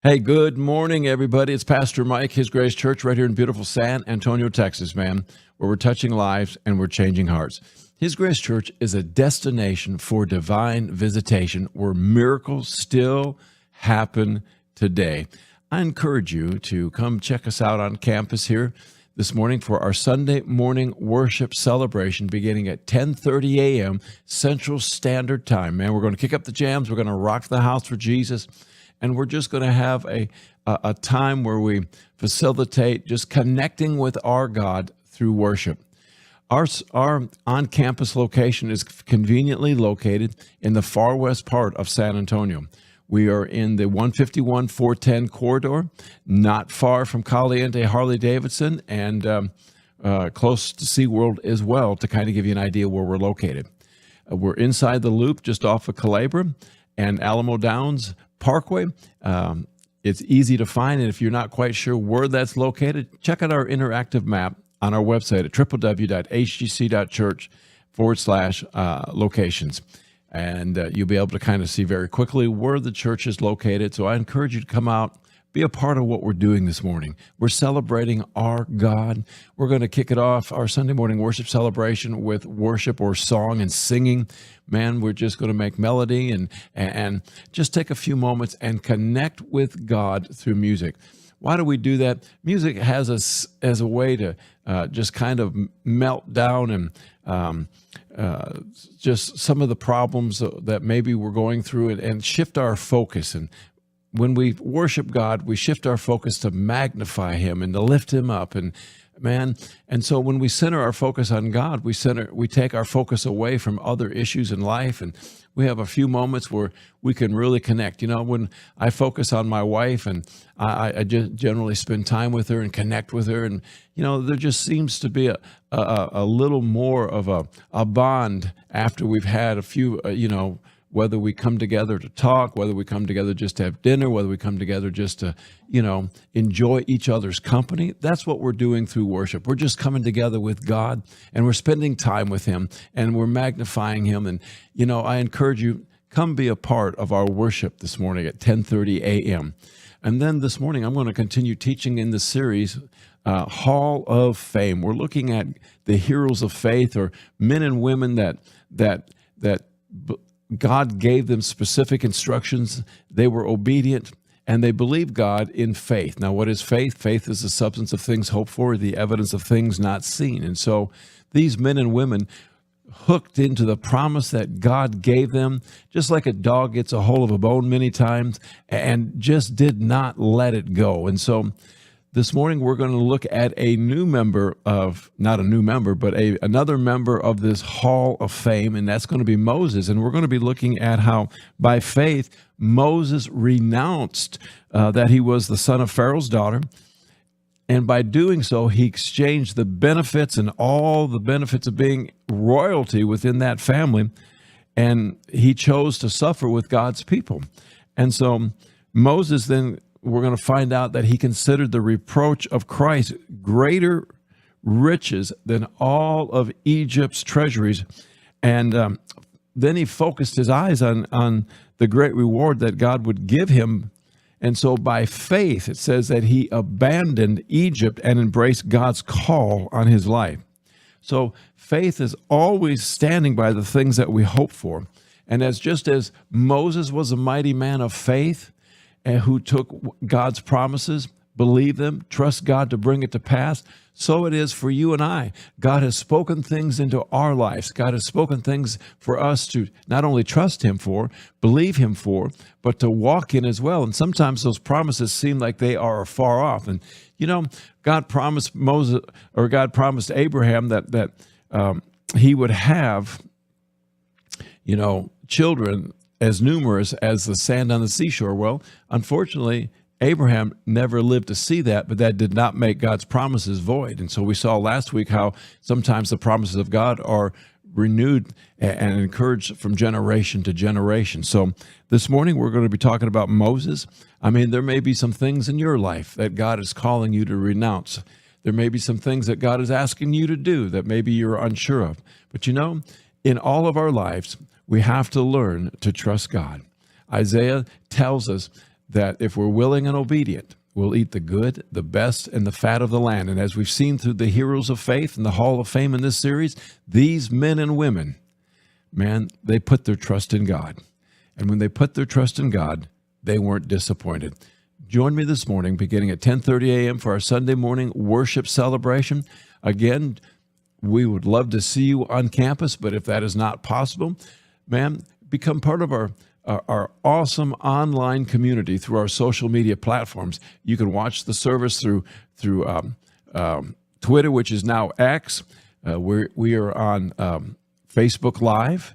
Hey, good morning, everybody. It's Pastor Mike, His Grace Church, right here in beautiful San Antonio, Texas, man, where we're touching lives and we're changing hearts. His Grace Church is a destination for divine visitation where miracles still happen today. I encourage you to come check us out on campus here this morning for our Sunday morning worship celebration beginning at 10:30 a.m. Central Standard Time. Man, we're going to kick up the jams. We're going to rock the house for Jesus. And we're just going to have a time where we facilitate just connecting with our God through worship. Our on-campus location is conveniently located in the far west part of San Antonio. We are in the 151-410 corridor, not far from Caliente Harley-Davidson, and close to SeaWorld as well, to kind of give you an idea where we're located. We're inside the loop just off of Calabria and Alamo Downs Parkway. It's easy to find, and if you're not quite sure where that's located, check out our interactive map on our website at www.hgc.church/locations. And you'll be able to kind of see very quickly where the church is located. So I encourage you to come out, be a part of what we're doing this morning. We're celebrating our God. We're going to kick it off, our Sunday morning worship celebration, with worship or song and singing. Man, we're just going to make melody and just take a few moments and connect with God through music. Why do we do that? Music has us as a way to just kind of melt down and just some of the problems that maybe we're going through and shift our focus. And when we worship God, we shift our focus to magnify Him and to lift Him up. And so when we center our focus on God, we take our focus away from other issues in life, and we have a few moments where we can really connect. You know, when I focus on my wife, and I just generally spend time with her and connect with her, and you know, there just seems to be a little more of a bond after we've had a few, whether we come together to talk, whether we come together just to have dinner, whether we come together just to, enjoy each other's company. That's what we're doing through worship. We're just coming together with God, and we're spending time with Him, and we're magnifying Him. And, I encourage you, come be a part of our worship this morning at 10:30 a.m. And then this morning, I'm going to continue teaching in the series, Hall of Fame. We're looking at the heroes of faith, or men and women that God gave them specific instructions. They were obedient, and they believed God in faith. Now, what is faith? Faith is the substance of things hoped for, the evidence of things not seen. And so these men and women hooked into the promise that God gave them, just like a dog gets a hold of a bone many times, and just did not let it go. And so this morning, we're going to look at a new member of, not a new member, but another member of this Hall of Fame, and that's going to be Moses. And we're going to be looking at how, by faith, Moses renounced that he was the son of Pharaoh's daughter. And by doing so, he exchanged the benefits and all the benefits of being royalty within that family, and he chose to suffer with God's people. And so Moses then, we're going to find out that he considered the reproach of Christ greater riches than all of Egypt's treasuries. And then he focused his eyes on the great reward that God would give him. And so by faith, it says that he abandoned Egypt and embraced God's call on his life. So faith is always standing by the things that we hope for. And just as Moses was a mighty man of faith, and who took God's promises, believe them, trust God to bring it to pass, so it is for you and I. God has spoken things into our lives. God has spoken things for us to not only trust Him for, believe Him for, but to walk in as well. And sometimes those promises seem like they are far off. And, God promised Moses, or God promised Abraham that he would have, children as numerous as the sand on the seashore. Well, unfortunately, Abraham never lived to see that, but that did not make God's promises void. And so we saw last week how sometimes the promises of God are renewed and encouraged from generation to generation. So this morning, we're going to be talking about Moses. I mean, there may be some things in your life that God is calling you to renounce. There may be some things that God is asking you to do that maybe you're unsure of. But in all of our lives, we have to learn to trust God. Isaiah tells us that if we're willing and obedient, we'll eat the good, the best, and the fat of the land. And as we've seen through the heroes of faith and the Hall of Fame in this series, these men and women, man, they put their trust in God. And when they put their trust in God, they weren't disappointed. Join me this morning beginning at 10:30 a.m. for our Sunday morning worship celebration. Again, we would love to see you on campus, but if that is not possible, man, become part of our awesome online community through our social media platforms. You can watch the service through Twitter, which is now X. We are on Facebook Live,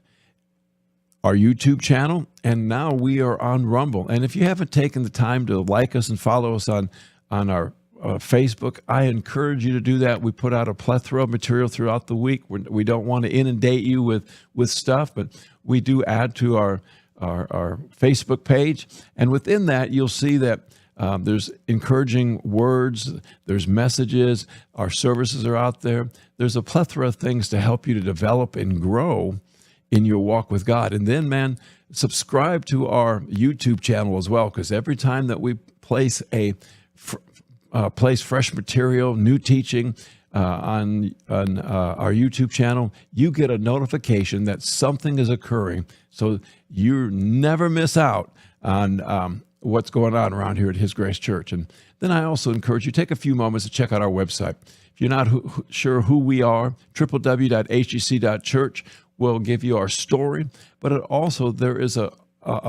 our YouTube channel, and now we are on Rumble. And if you haven't taken the time to like us and follow us on our Facebook, I encourage you to do that. We put out a plethora of material throughout the week. We don't want to inundate you with stuff, but we do add to our Facebook page. And within that, you'll see that there's encouraging words, there's messages, our services are out there. There's a plethora of things to help you to develop and grow in your walk with God. And then, man, subscribe to our YouTube channel as well, because every time that we place fresh material, new teaching on our YouTube channel, you get a notification that something is occurring, so you never miss out on what's going on around here at His Grace Church. And then I also encourage you, take a few moments to check out our website. If you're not sure who we are, www.hgc.church will give you our story, but also there is a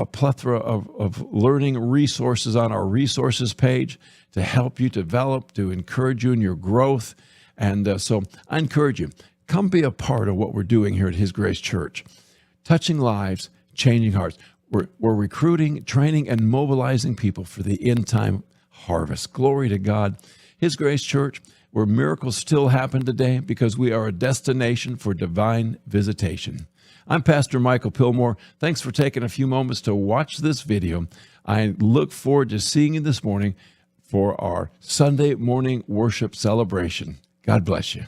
plethora of learning resources on our resources page to help you develop, to encourage you in your growth. And so I encourage you, come be a part of what we're doing here at His Grace Church. Touching lives, changing hearts. We're recruiting, training, and mobilizing people for the end time harvest. Glory to God. His Grace Church, where miracles still happen today because we are a destination for divine visitation. I'm Pastor Michael Pillmore. Thanks for taking a few moments to watch this video. I look forward to seeing you this morning for our Sunday morning worship celebration. God bless you.